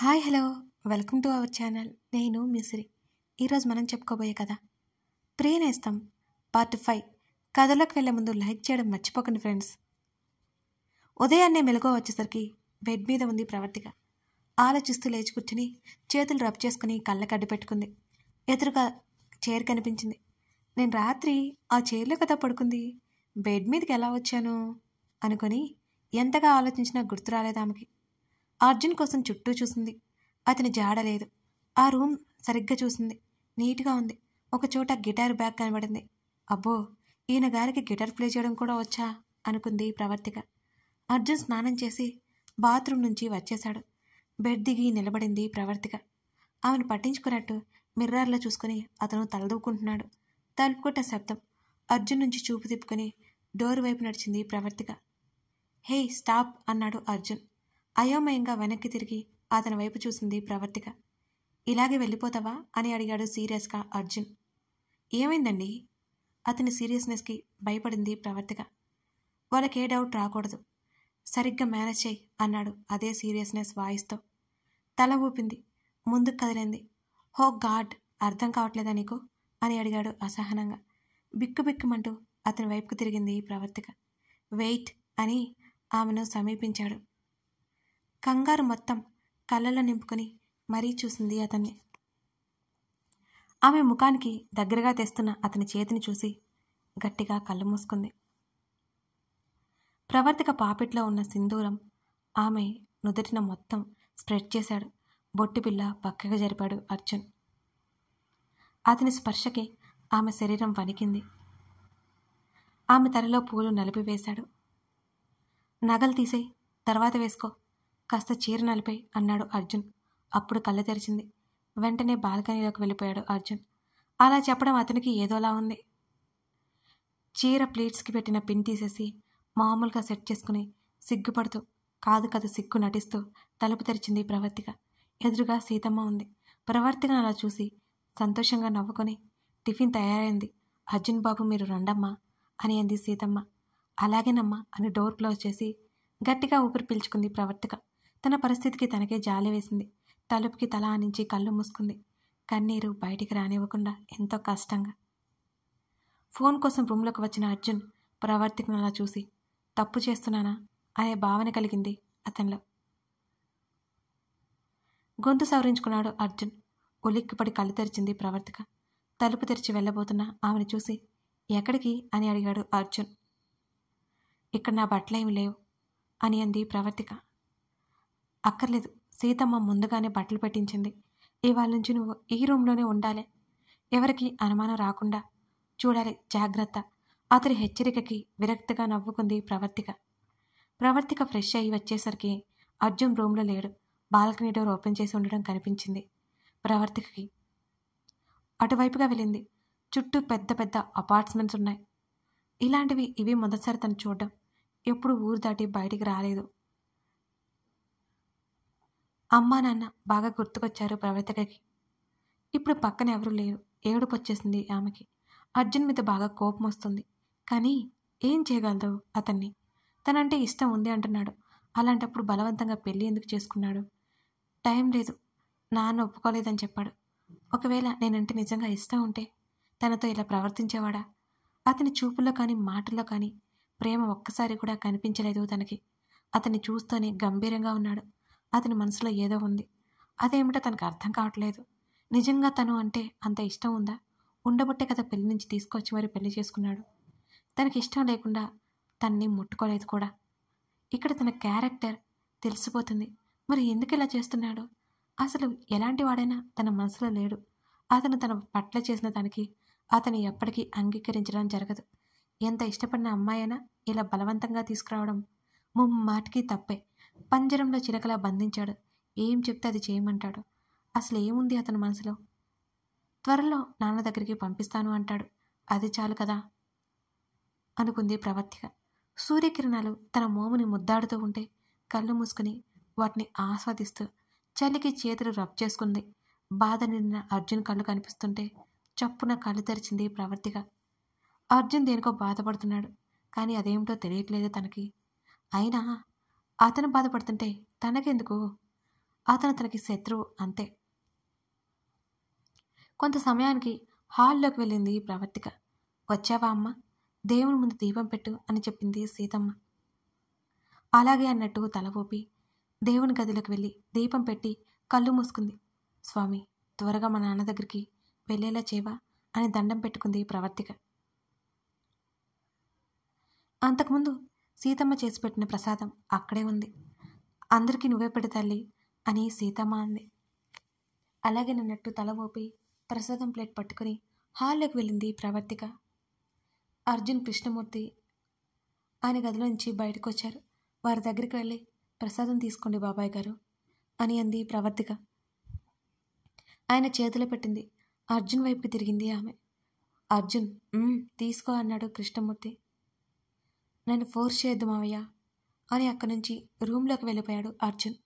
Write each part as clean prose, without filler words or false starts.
Hi hello welcome to our channel. నేను మిసిరి. ఈరోజు మనం చెప్పుకోబోయే కథ ప్రియనేస్తం పార్ట్ 5. కథలోకి వెళ్ళే ముందు లైక్ చేయడం మర్చిపోకండి ఫ్రెండ్స్. ఉదయాన్నే మెలకువ వచ్చేసరికి బెడ్ మీద ఉంది ప్రవర్తిక. ఆలోచిస్తూ లేచి కూర్చుని చేతులు రబ్ చేసుకుని కళ్ళకి అడ్డు పెట్టుకుంది. ఎదురుగా చైర్ కనిపించింది. నేను రాత్రి ఆ చైర్లో కదా పడుకుంది, బెడ్ మీదకి ఎలా వచ్చాను అనుకొని ఎంతగా ఆలోచించినా గుర్తు రాలేదు ఆమెకి. అర్జున్ కోసం చుట్టూ చూసింది. అతని జాడలేదు. ఆ రూమ్ సరిగ్గా చూసింది. నీట్గా ఉంది. ఒకచోట గిటార్ బ్యాగ్ కనబడింది. అబ్బో, ఈయన గారికి గిటార్ ప్లే చేయడం కూడా వచ్చా అనుకుంది ప్రవర్తిక. అర్జున్ స్నానం చేసి బాత్రూమ్ నుంచి వచ్చేశాడు. బెడ్ దిగి నిలబడింది ప్రవర్తిక. ఆమెను పట్టించుకున్నట్టు మిర్రర్లో చూసుకుని అతను తలదూకుంటున్నాడు. తలుపు కొట్టే శబ్దం. అర్జున్ నుంచి చూపు తిప్పుకొని డోర్ వైపు నడిచింది ప్రవర్తిక. హే స్టాప్ అన్నాడు అర్జున్. అయోమయంగా వెనక్కి తిరిగి అతని వైపు చూసింది ప్రవర్తిక. ఇలాగే వెళ్ళిపోతావా అని అడిగాడు సీరియస్గా అర్జున్. ఏమైందండి? అతని సీరియస్నెస్కి భయపడింది ప్రవర్తిక. వాళ్ళకే డౌట్ రాకూడదు, సరిగ్గా మేనేజ్ చేయి అన్నాడు అదే సీరియస్నెస్ వాయిస్తో. తల ఊపింది, ముందుకు కదిలింది. హో గాడ్, అర్థం కావట్లేదా నీకు అని అడిగాడు అసహనంగా. బిక్కుబిక్కుమంటూ అతని వైపుకు తిరిగింది ప్రవర్తిక. వెయిట్ అని ఆమెను సమీపించాడు. కంగారు మొత్తం కళ్ళలో నింపుకొని మరీ చూసింది అతన్ని. ఆమె ముఖానికి దగ్గరగా తెస్తున్న అతని చేతిని చూసి గట్టిగా కళ్ళు మూసుకుంది. ప్రవర్తిక పాపిట్లో ఉన్న సింధూరం ఆమె నుదుటిన మొత్తం స్ప్రెడ్ చేశాడు. బొట్టిపిల్ల పక్కగా జరిపాడు అర్జున్. అతని స్పర్శకి ఆమె శరీరం వణికింది. ఆమె తలలో పూలు నలిపివేశాడు. నగలు తీసేయి, తర్వాత వేసుకో, కాస్త చీర నలిపై అన్నాడు అర్జున్. అప్పుడు కళ్ళు తెరిచింది. వెంటనే బాల్కనీలోకి వెళ్ళిపోయాడు అర్జున్. అలా చెప్పడం అతనికి ఏదోలా ఉంది. చీర ప్లీట్స్కి పెట్టిన పిన్ తీసేసి మామూలుగా సెట్ చేసుకుని సిగ్గుపడుతూ, కాదు సిగ్గు నటిస్తూ తలుపు తెరిచింది ప్రవర్తిక. ఎదురుగా సీతమ్మ ఉంది. ప్రవర్తికను అలా చూసి సంతోషంగా నవ్వుకొని, టిఫిన్ తయారైంది, అర్జున్ బాబు మీరు రండమ్మా అని అంది సీతమ్మ. అలాగేనమ్మా అని డోర్ క్లోజ్ చేసి గట్టిగా ఊపిరి పీల్చుకుంది ప్రవర్తిక. తన పరిస్థితికి తనకే జాలి వేసింది. తలుపుకి తల ఆనించి కళ్ళు మూసుకుంది. కన్నీరు బయటికి రానివ్వకుండా ఎంతో కష్టంగా. ఫోన్ కోసం రూమ్లోకి వచ్చిన అర్జున్ ప్రవర్తికను అలా చూసి తప్పు చేస్తున్నానా అనే భావన కలిగింది అతనిలో. గొంతు సవరించుకున్నాడు అర్జున్. ఉలిక్కిపడి కళ్ళు తెరిచింది ప్రవర్తిక. తలుపు తెరిచి వెళ్ళబోతున్న ఆమెను చూసి ఎక్కడికి అని అడిగాడు అర్జున్. ఇక్కడ నా బట్టలేమి లేవు అని అంది ప్రవర్తిక. అక్కర్లేదు, సీతమ్మ ముందుగానే బట్టలు పెట్టించింది. ఇవాళ నుంచి నువ్వు ఈ రూమ్లోనే ఉండాలి, ఎవరికి అనుమానం రాకుండా చూడాలి, జాగ్రత్త. అతడి హెచ్చరికకి విరక్తిగా నవ్వుకుంది ప్రవర్తిక. ప్రవర్తిక ఫ్రెష్ అయ్యి వచ్చేసరికి అర్జున్ రూమ్లో లేడు. బాల్కనీ డోర్ ఓపెన్ చేసి ఉండడం కనిపించింది ప్రవర్తికకి. అటువైపుగా వెళ్ళింది. చుట్టూ పెద్ద పెద్ద అపార్ట్మెంట్స్ ఉన్నాయి. ఇవి మొదటిసారి తను చూడడం. ఎప్పుడు ఊరు దాటి బయటికి రాలేదు. అమ్మా నాన్న బాగా గుర్తుకొచ్చారు ప్రవర్తికకి. ఇప్పుడు పక్కన ఎవరూ లేరు. ఏడుపు వచ్చేసింది ఆమెకి. అర్జున్ మీద బాగా కోపం వస్తుంది. కానీ ఏం చేయగలదు అతన్ని? తనంటే ఇష్టం ఉంది అంటున్నాడు. అలాంటప్పుడు బలవంతంగా పెళ్ళి ఎందుకు చేసుకున్నాడు? టైం లేదు, నాన్న ఒప్పుకోలేదని చెప్పాడు. ఒకవేళ నేనంటే నిజంగా ఇష్టం ఉంటే తనతో ఇలా ప్రవర్తించేవాడా? అతని చూపుల్లో కానీ మాటల్లో కానీ ప్రేమ ఒక్కసారి కూడా కనిపించలేదు తనకి. అతన్ని చూస్తూనే గంభీరంగా ఉన్నాడు. అతని మనసులో ఏదో ఉంది. అదేమిటో తనకు అర్థం కావట్లేదు. నిజంగా తను అంటే అంత ఇష్టం ఉందా? ఉండబట్టే కదా పెళ్లి నుంచి తీసుకొచ్చి మరి పెళ్లి చేసుకున్నాడు. తనకి ఇష్టం లేకుండా తన్ని ముట్టుకోలేదు కూడా. ఇక్కడ తన క్యారెక్టర్ తెలిసిపోతుంది. మరి ఎందుకు ఇలా చేస్తున్నాడు? అసలు ఎలాంటి వాడైనా తన మనసులో లేడు. అతను తన పట్ల చేసిన దానికి అతను ఎప్పటికీ అంగీకరించడం జరగదు. ఎంత ఇష్టపడిన అమ్మాయినా ఇలా బలవంతంగా తీసుకురావడం ముమ్మాటికి తప్పే. పంజరంలో చిలకలా బంధించాడు. ఏం చెప్తే అది చేయమంటాడు. అసలు ఏముంది అతని మనసులో? త్వరలో నాన్న దగ్గరికి పంపిస్తాను అంటాడు, అది చాలు కదా అనుకుంది ప్రవర్తిక. సూర్యకిరణాలు తన మోముని ముద్దాడుతూ ఉంటే కళ్ళు మూసుకుని వాటిని ఆస్వాదిస్తూ చలికి చేతులు రబ్ చేసుకుంది. బాధ నిండిన అర్జున్ కళ్ళు కనిపిస్తుంటే చప్పున కళ్ళు తెరిచింది ప్రవర్తిక. అర్జున్ దేనికో బాధపడుతున్నాడు, కానీ అదేమిటో తెలియట్లేదు తనకి. అయినా అతను బాధపడుతుంటే తనకెందుకు? అతను తనకి శత్రువు అంతే. కొంత సమయానికి హాల్లోకి వెళ్ళింది ప్రవర్తిక. వచ్చావా అమ్మ, దేవుని ముందు దీపం పెట్టు అని చెప్పింది సీతమ్మ. అలాగే అన్నట్టు తల ఊపి దేవుని గదిలోకి వెళ్ళి దీపం పెట్టి కళ్ళు మూసుకుంది. స్వామి, త్వరగా మా నాన్న దగ్గరికి వెళ్ళేలా చేవా అని దండం పెట్టుకుంది ప్రవర్తిక. అంతకుముందు సీతమ్మ చేసి పెట్టిన ప్రసాదం అక్కడే ఉంది. అందరికీ నువ్వే పెడు తల్లి అని సీతమ్మ అంది. అలాగే నన్నట్టు తల ఊపి ప్రసాదం ప్లేట్ పట్టుకుని హాల్లోకి వెళ్ళింది ప్రవర్తిక. అర్జున్, కృష్ణమూర్తి ఆయన గదిలోంచి బయటకు వచ్చారు. వారి దగ్గరికి వెళ్ళి ప్రసాదం తీసుకోండి బాబాయ్ గారు అని అంది ప్రవర్తిక. ఆయన చేతిలో పెట్టింది. అర్జున్ వైపుకి తిరిగింది ఆమె. అర్జున్ తీసుకో అన్నాడు కృష్ణమూర్తి. నన్ను ఫోర్స్ చేయొద్దు మావయ్య అని అక్కడి నుంచి రూమ్లోకి వెళ్ళిపోయాడు అర్జున్.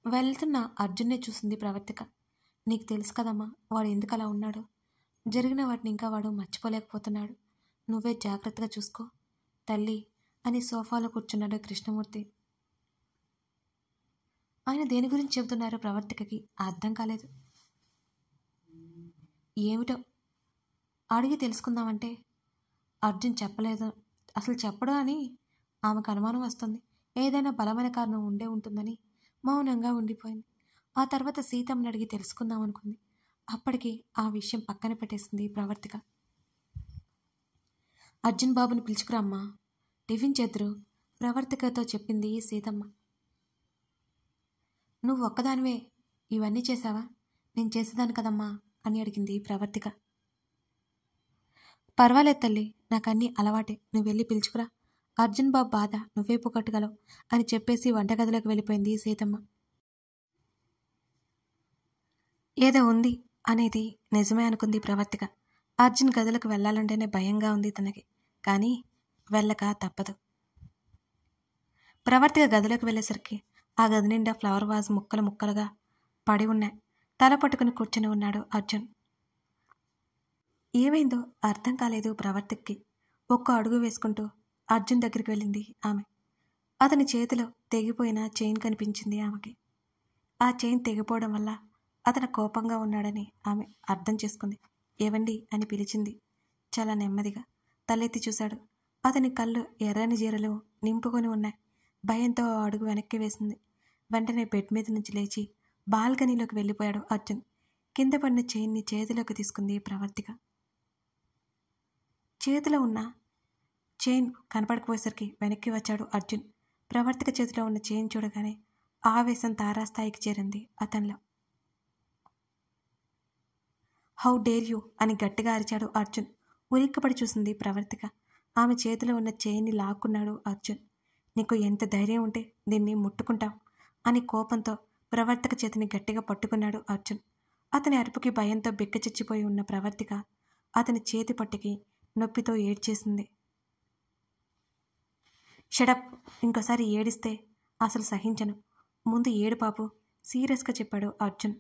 వెళ్తున్న అర్జున్నే చూసింది ప్రవర్తిక. నీకు తెలుసు కదమ్మా వాడు ఎందుకు అలా ఉన్నాడో. జరిగిన వాటిని ఇంకా వాడు మర్చిపోలేకపోతున్నాడు. నువ్వే జాగ్రత్తగా చూసుకో తల్లి అని సోఫాలో కూర్చున్నాడు కృష్ణమూర్తి. ఆయన దేని గురించి చెబుతున్నారో ప్రవర్తికకి అర్థం కాలేదు. ఏమిటో అడిగి తెలుసుకుందామంటే అర్జున్ చెప్పలేదు, అసలు చెప్పడు అని ఆమెకు అనుమానం వస్తుంది. ఏదైనా బలమైన కారణం ఉండే ఉంటుందని మౌనంగా ఉండిపోయింది. ఆ తర్వాత సీతమ్మని అడిగి తెలుసుకుందాం అనుకుంది. అప్పటికి ఆ విషయం పక్కన పెట్టేసింది ప్రవర్తిక. అర్జున్ బాబుని పిలుచుకురమ్మా, టిఫిన్ చేతురు ప్రవర్తికతో చెప్పింది సీతమ్మ. నువ్వు ఒక్కదానివే ఇవన్నీ చేశావా? నేను చేసేదాను కదమ్మా అని అడిగింది ప్రవర్తిక. పర్వాలేదు తల్లి, నాకన్నీ అలవాటే, నువ్వు వెళ్ళి పిలుచుకురా. అర్జున్ బాబు బాధ నువ్వే పోగొట్టగలవు అని చెప్పేసి వంటగదిలోకి వెళ్ళిపోయింది సీతమ్మ. ఏదో ఉంది అనేది నిజమే అనుకుంది ప్రవర్తిక. అర్జున్ గదిలోకి వెళ్ళాలంటేనే భయంగా ఉంది తనకి, కానీ వెళ్ళక తప్పదు. ప్రవర్తిక గదిలోకి వెళ్ళేసరికి ఆ గది నిండా ఫ్లవర్ వాజ్ ముక్కలు ముక్కలుగా పడి ఉన్నాయి. తల పట్టుకుని కూర్చుని ఉన్నాడు అర్జున్. ఏమైందో అర్థం కాలేదు ప్రవర్తికకి. ఒక్క అడుగు వేసుకుంటూ అర్జున్ దగ్గరికి వెళ్ళింది ఆమె. అతని చేతిలో తెగిపోయిన చైన్ కనిపించింది ఆమెకి. ఆ చైన్ తెగిపోవడం వల్ల అతను కోపంగా ఉన్నాడని ఆమె అర్థం చేసుకుంది. ఏవండి అని పిలిచింది చాలా నెమ్మదిగా. తలెత్తి చూశాడు. అతని కళ్ళు ఎర్రని జీరలు నింపుకొని ఉన్నాయి. భయంతో అడుగు వెనక్కి వేసింది. వెంటనే బెడ్ మీద నుంచి లేచి బాల్కనీలోకి వెళ్ళిపోయాడు అర్జున్. కింద పడిన చైన్ని చేతిలోకి తీసుకుంది ప్రవర్తిక. చేతిలో ఉన్న చైన్ కనపడకపోయేసరికి వెనక్కి వచ్చాడు అర్జున్. ప్రవర్తిక చేతిలో ఉన్న చైన్ చూడగానే ఆవేశం తారాస్థాయికి చేరింది అతనిలో. హౌ డేర్ యూ అని గట్టిగా అరిచాడు అర్జున్. ఉలిక్కపడి చూసింది ప్రవర్తిక. ఆమె చేతిలో ఉన్న చైన్ని లాక్కున్నాడు అర్జున్. నీకు ఎంత ధైర్యం ఉంటే దీన్ని ముట్టుకుంటావు అని కోపంతో ప్రవర్తిక చేతిని గట్టిగా పట్టుకున్నాడు అర్జున్. అతని అరుపుకి భయంతో బిక్కచిచ్చిపోయి ఉన్న ప్రవర్తిక అతని చేతి పట్టుకి నొప్పితో ఏడ్చేసింది. షడప్, ఇంకోసారి ఏడిస్తే అసలు సహించను, ముందు ఏడు పాపు సీరియస్గా చెప్పాడు అర్జున్.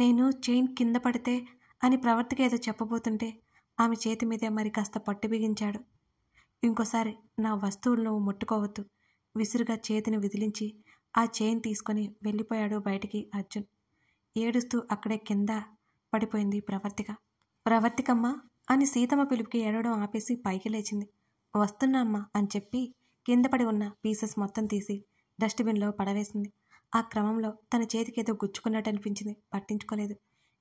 నేను చైన్ కింద పడితే అని ప్రవర్తిక ఏదో చెప్పబోతుంటే ఆమె చేతి మీదే మరి కాస్త పట్టు బిగించాడు. ఇంకోసారి నా వస్తువులను ముట్టుకోవద్దు, విసురుగా చేతిని విదిలించి ఆ చైన్ తీసుకొని వెళ్ళిపోయాడు బయటికి అర్జున్. ఏడుస్తూ అక్కడే కింద పడిపోయింది ప్రవర్తిక. ప్రవర్తికమ్మ అని సీతమ్మ పిలుపుకి ఏడవడం ఆపేసి పైకి లేచింది. వస్తున్నా అమ్మా అని చెప్పి కింద పడి ఉన్న పీసెస్ మొత్తం తీసి డస్ట్బిన్లో పడవేసింది. ఆ క్రమంలో తన చేతికి ఏదో గుచ్చుకున్నట్టు అనిపించింది. పట్టించుకోలేదు.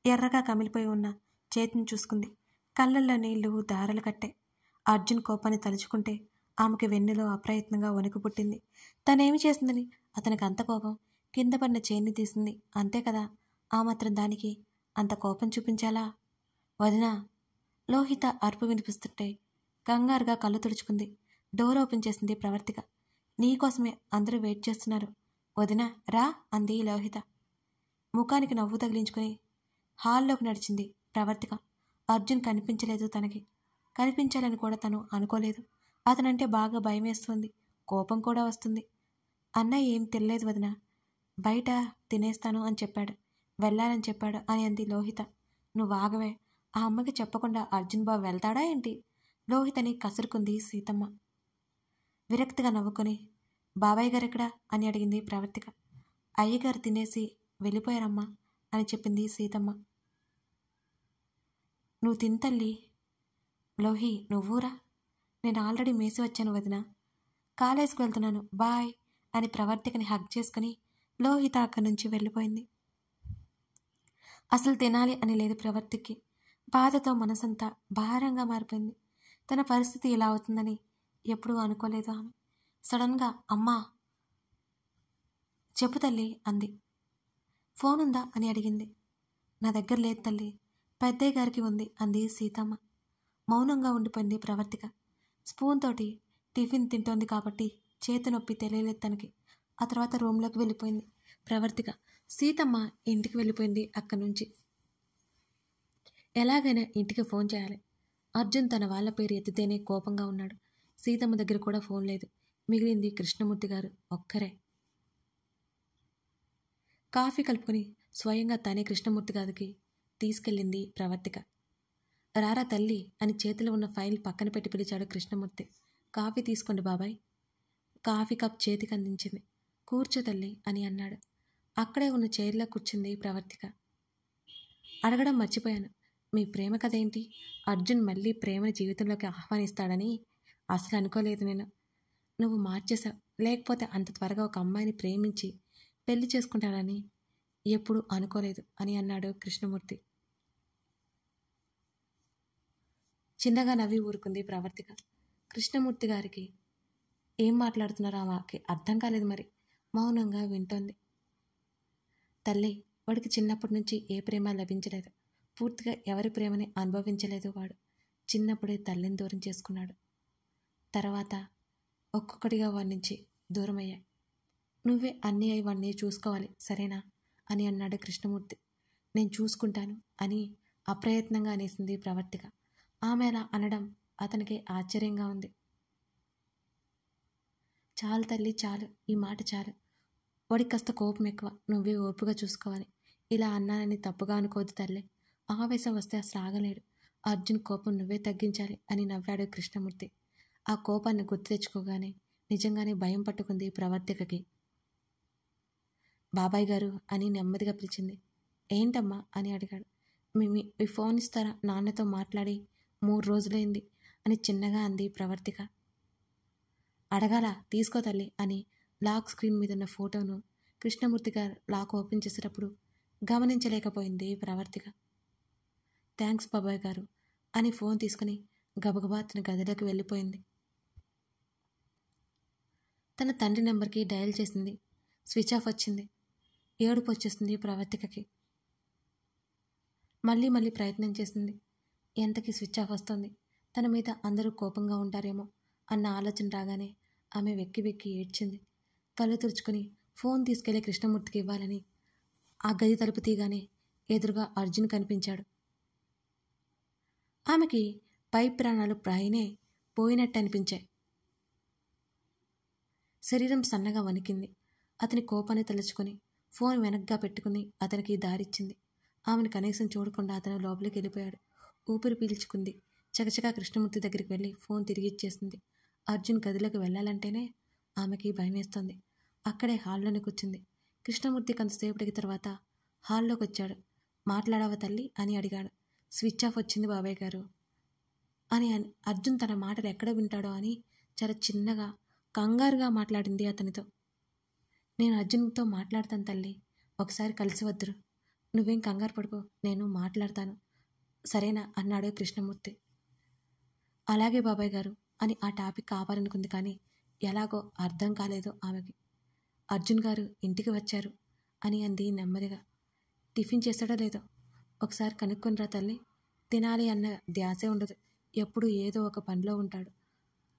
ఎర్రగా కమిలిపోయి ఉన్న చేతిని చూసుకుంది. కళ్ళల్లో నీళ్లు దారలు కట్టాయి. అర్జున్ కోపాన్ని తలుచుకుంటే ఆమెకి వెన్నులో అప్రయత్నంగా వణుకు పుట్టింది. తనేమి చేసిందని అతనికి అంత కోపం? కింద పడిన చైన్ని తీసింది అంతే కదా, ఆ మాత్రం దానికి అంత కోపం చూపించాలా? వదినా, లోహిత అరుపు వినిపిస్తుంటే కంగారుగా కళ్ళు తుడుచుకుంది. డోర్ ఓపెన్ చేసింది ప్రవర్తిక. నీకోసమే అందరూ వెయిట్ చేస్తున్నారు వదినా, రా అంది లోహిత. ముఖానికి నవ్వు తగిలించుకుని హాల్లోకి నడిచింది ప్రవర్తిక. అర్జున్ కనిపించలేదు తనకి. కనిపించాలని కూడా తను అనుకోలేదు. అతనంటే బాగా భయం వేస్తుంది, కోపం కూడా వస్తుంది. అన్నయ్య ఏం తినలేదు వదినా, బయట తినేస్తాను అని చెప్పాడు, వెళ్ళాలని చెప్పాడు అని అంది లోహిత. నువ్వు ఆగవే, ఆ అమ్మకి చెప్పకుండా అర్జున్ బాబు వెళ్తాడా ఏంటి? లోహితని కసురుకుంది సీతమ్మ. విరక్తిగా నవ్వుకొని బాబాయ్ గారు ఎక్కడా అని అడిగింది ప్రవర్తిక. అయ్యగారు తినేసి వెళ్ళిపోయారమ్మా అని చెప్పింది సీతమ్మ. నువ్వు తింతల్లి. లోహి నువ్వురా. నేను ఆల్రెడీ మేసి వచ్చాను వదిన. కాలేజ్కి వెళ్తున్నాను బాయ్ అని ప్రవర్తికని హగ్ చేసుకుని లోహిత అక్కడి నుంచి వెళ్ళిపోయింది. అసలు తినాలి అని లేదు ప్రవర్తికి. బాధతో మనసంతా భారంగా మారిపోయింది. తన పరిస్థితి ఇలా అవుతుందని ఎప్పుడూ అనుకోలేదు ఆమె. సడన్గా అమ్మా చెప్పు తల్లి అంది. ఫోన్ ఉందా అని అడిగింది. నా దగ్గర లేదు తల్లి, పెద్దయ్య గారికి ఉంది అంది సీతమ్మ. మౌనంగా ఉండిపోయింది ప్రవర్తిక. స్పూన్ తోటి టిఫిన్ తింటోంది కాబట్టి చేతి నొప్పి తెలియలేదు తనకి. ఆ తర్వాత రూమ్లోకి వెళ్ళిపోయింది ప్రవర్తిక. సీతమ్మ ఇంటికి వెళ్ళిపోయింది. అక్కడి నుంచి ఎలాగైనా ఇంటికి ఫోన్ చేయాలి. అర్జున్ తన వాళ్ళ పేరు ఎత్తితేనే కోపంగా ఉన్నాడు. సీతమ్మ దగ్గర కూడా ఫోన్ లేదు. మిగిలింది కృష్ణమూర్తి గారు ఒక్కరే. కాఫీ కలుపుకొని స్వయంగా తనే కృష్ణమూర్తి గారికి తీసుకెళ్ళింది ప్రవర్తిక. రారా తల్లి అని చేతిలో ఉన్న ఫైల్ పక్కన పెట్టి పిలిచాడు కృష్ణమూర్తి. కాఫీ తీసుకోండి బాబాయ్. కాఫీ కప్ చేతికి అందించింది. కూర్చో తల్లి అని అన్నాడు. అక్కడే ఉన్న చైర్లో కూర్చుంది ప్రవర్తిక. అడగడం మర్చిపోయాను, మీ ప్రేమ కథ ఏంటి? అర్జున్ మళ్ళీ ప్రేమని జీవితంలోకి ఆహ్వానిస్తాడని అసలు అనుకోలేదు నేను. నువ్వు మార్చేశావు. లేకపోతే అంత త్వరగా ఒక అమ్మాయిని ప్రేమించి పెళ్లి చేసుకుంటాడని ఎప్పుడూ అనుకోలేదు అని అన్నాడు కృష్ణమూర్తి. చిన్నగా నవ్వి ఊరుకుంది ప్రవర్తిక. కృష్ణమూర్తి గారికి ఏం మాట్లాడుతున్నారో ఆమెకి అర్థం కాలేదు. మరి మౌనంగా వింటోంది. తల్లి, వాడికి చిన్నప్పటి నుంచి ఏ ప్రేమ లభించలేదు. పూర్తిగా ఎవరి ప్రేమని అనుభవించలేదు వాడు. చిన్నప్పుడే తల్లిని దూరం చేసుకున్నాడు. తర్వాత ఒక్కొక్కటిగా వాడి నుంచి దూరమయ్యాయి. నువ్వే అన్నీ అయి వాడిని చూసుకోవాలి సరేనా అని అన్నాడు కృష్ణమూర్తి. నేను చూసుకుంటాను అని అప్రయత్నంగా అనేసింది ప్రవర్తిక. ఆమె అలా అనడం అతనికి ఆశ్చర్యంగా ఉంది. చాలు తల్లి చాలు, ఈ మాట చాలు. వాడికి కాస్త కోపం ఎక్కువ, నువ్వే ఓర్పుగా చూసుకోవాలి. ఇలా అన్నానని తప్పుగా అనుకోదు తల్లి. ఆవేశం వస్తే అసలు ఆగలేడు. అర్జున్ కోపం నువ్వే తగ్గించాలి అని నవ్వాడు కృష్ణమూర్తి. ఆ కోపాన్ని గుర్తు తెచ్చుకోగానే నిజంగానే భయం పట్టుకుంది ప్రవర్తికకి. బాబాయ్ గారు అని నెమ్మదిగా పిలిచింది. ఏంటమ్మా అని అడిగాడు. మీ ఫోన్ ఇస్తారా, నాన్నతో మాట్లాడి 3 రోజులైంది అని చిన్నగా అంది ప్రవర్తిక. అడగాల, తీసుకో తల్లి అని లాక్ స్క్రీన్ మీద ఉన్న ఫోటోను కృష్ణమూర్తి గారు లాక్ ఓపెన్ చేసేటప్పుడు గమనించలేకపోయింది ప్రవర్తిక. థ్యాంక్స్ బాబాయ్ గారు అని ఫోన్ తీసుకుని గబగబా తన గదిలోకి వెళ్ళిపోయింది. తన తండ్రి నెంబర్కి డయల్ చేసింది. స్విచ్ ఆఫ్ వచ్చింది. ఏడుపు వచ్చేసింది ప్రవర్తికకి. మళ్ళీ ప్రయత్నం చేసింది. ఎంతకి స్విచ్ ఆఫ్ వస్తుంది. తన మీద అందరూ కోపంగా ఉంటారేమో అన్న ఆలోచన రాగానే ఆమె వెక్కి ఏడ్చింది. కళ్ళు తుడుచుకొని ఫోన్ తీసుకెళ్లి కృష్ణమూర్తికి ఇవ్వాలని ఆ గది తలుపు తీగానే ఎదురుగా అర్జున్ కనిపించాడు. ఆమెకి పై ప్రాణాలు ప్రాయనే పోయినట్టు అనిపించాయి. శరీరం సన్నగా వణికింది. అతని కోపాన్ని తలుచుకొని ఫోన్ వెనక్గా పెట్టుకుని అతనికి దారిచ్చింది. ఆమెను కనీసం చూడకుండా అతను లోపలికి వెళ్ళిపోయాడు. ఊపిరి పీల్చుకుంది. చకచకా కృష్ణమూర్తి దగ్గరికి వెళ్ళి ఫోన్ తిరిగి ఇచ్చేసింది. అర్జున్ గదిలోకి వెళ్ళాలంటేనే ఆమెకి భయం వేస్తుంది. అక్కడే హాల్లోనే కూర్చుంది. కృష్ణమూర్తి కొంతసేపటికి తర్వాత హాల్లోకి వచ్చాడు. మాట్లాడావా తల్లి అని అడిగాడు. స్విచ్ ఆఫ్ వచ్చింది బాబాయ్ గారు అని అర్జున్ తన మాటలు ఎక్కడ వింటాడో అని చాలా చిన్నగా కంగారుగా మాట్లాడింది అతనితో. నేను అర్జున్తో మాట్లాడతాను తల్లి, ఒకసారి కలిసి వద్దురు. నువ్వేం కంగారు పడుకో, నేను మాట్లాడతాను సరేనా అన్నాడు కృష్ణమూర్తి. అలాగే బాబాయ్ గారు అని ఆ టాపిక్ కావాలనుకుంది. కానీ ఎలాగో అర్థం కాలేదు ఆమెకి. అర్జున్ గారు ఇంటికి వచ్చారు అని అంది నెమ్మదిగా. టిఫిన్ చేస్తాడో లేదో ఒకసారి కనుక్కొనిరా తల్లి. తినాలి అన్న ధ్యాసే ఉండదు, ఎప్పుడు ఏదో ఒక పనిలో ఉంటాడు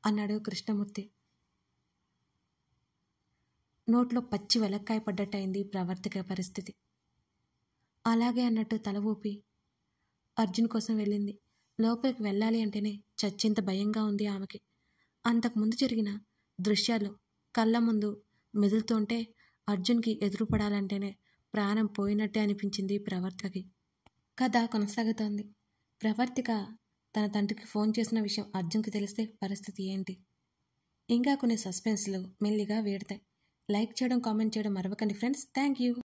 అన్నాడు కృష్ణమూర్తి. నోట్లో పచ్చి వెలక్కాయ పడ్డట్టయింది ప్రవర్తిక పరిస్థితి. అలాగే అన్నట్టు తల ఊపి అర్జున్ కోసం వెళ్ళింది. లోపలికి వెళ్ళాలి అంటేనే చచ్చింత భయంగా ఉంది ఆమెకి. అంతకుముందు జరిగిన దృశ్యాలు కళ్ళ ముందు మెదులుతుంటే అర్జున్కి ఎదురుపడాలంటేనే ప్రాణం పోయినట్టే అనిపించింది ప్రవర్తికకి. కథ కొనసాగుతోంది. ప్రవర్తిక తన తండ్రికి ఫోన్ చేసిన విషయం అర్జున్కి తెలిస్తే పరిస్థితి ఏంటి? ఇంకా కొన్ని సస్పెన్స్లు మెల్లిగా వీడతాయి. లైక్ చేయడం, కామెంట్ చేయడం మరవకండి ఫ్రెండ్స్. Thank you.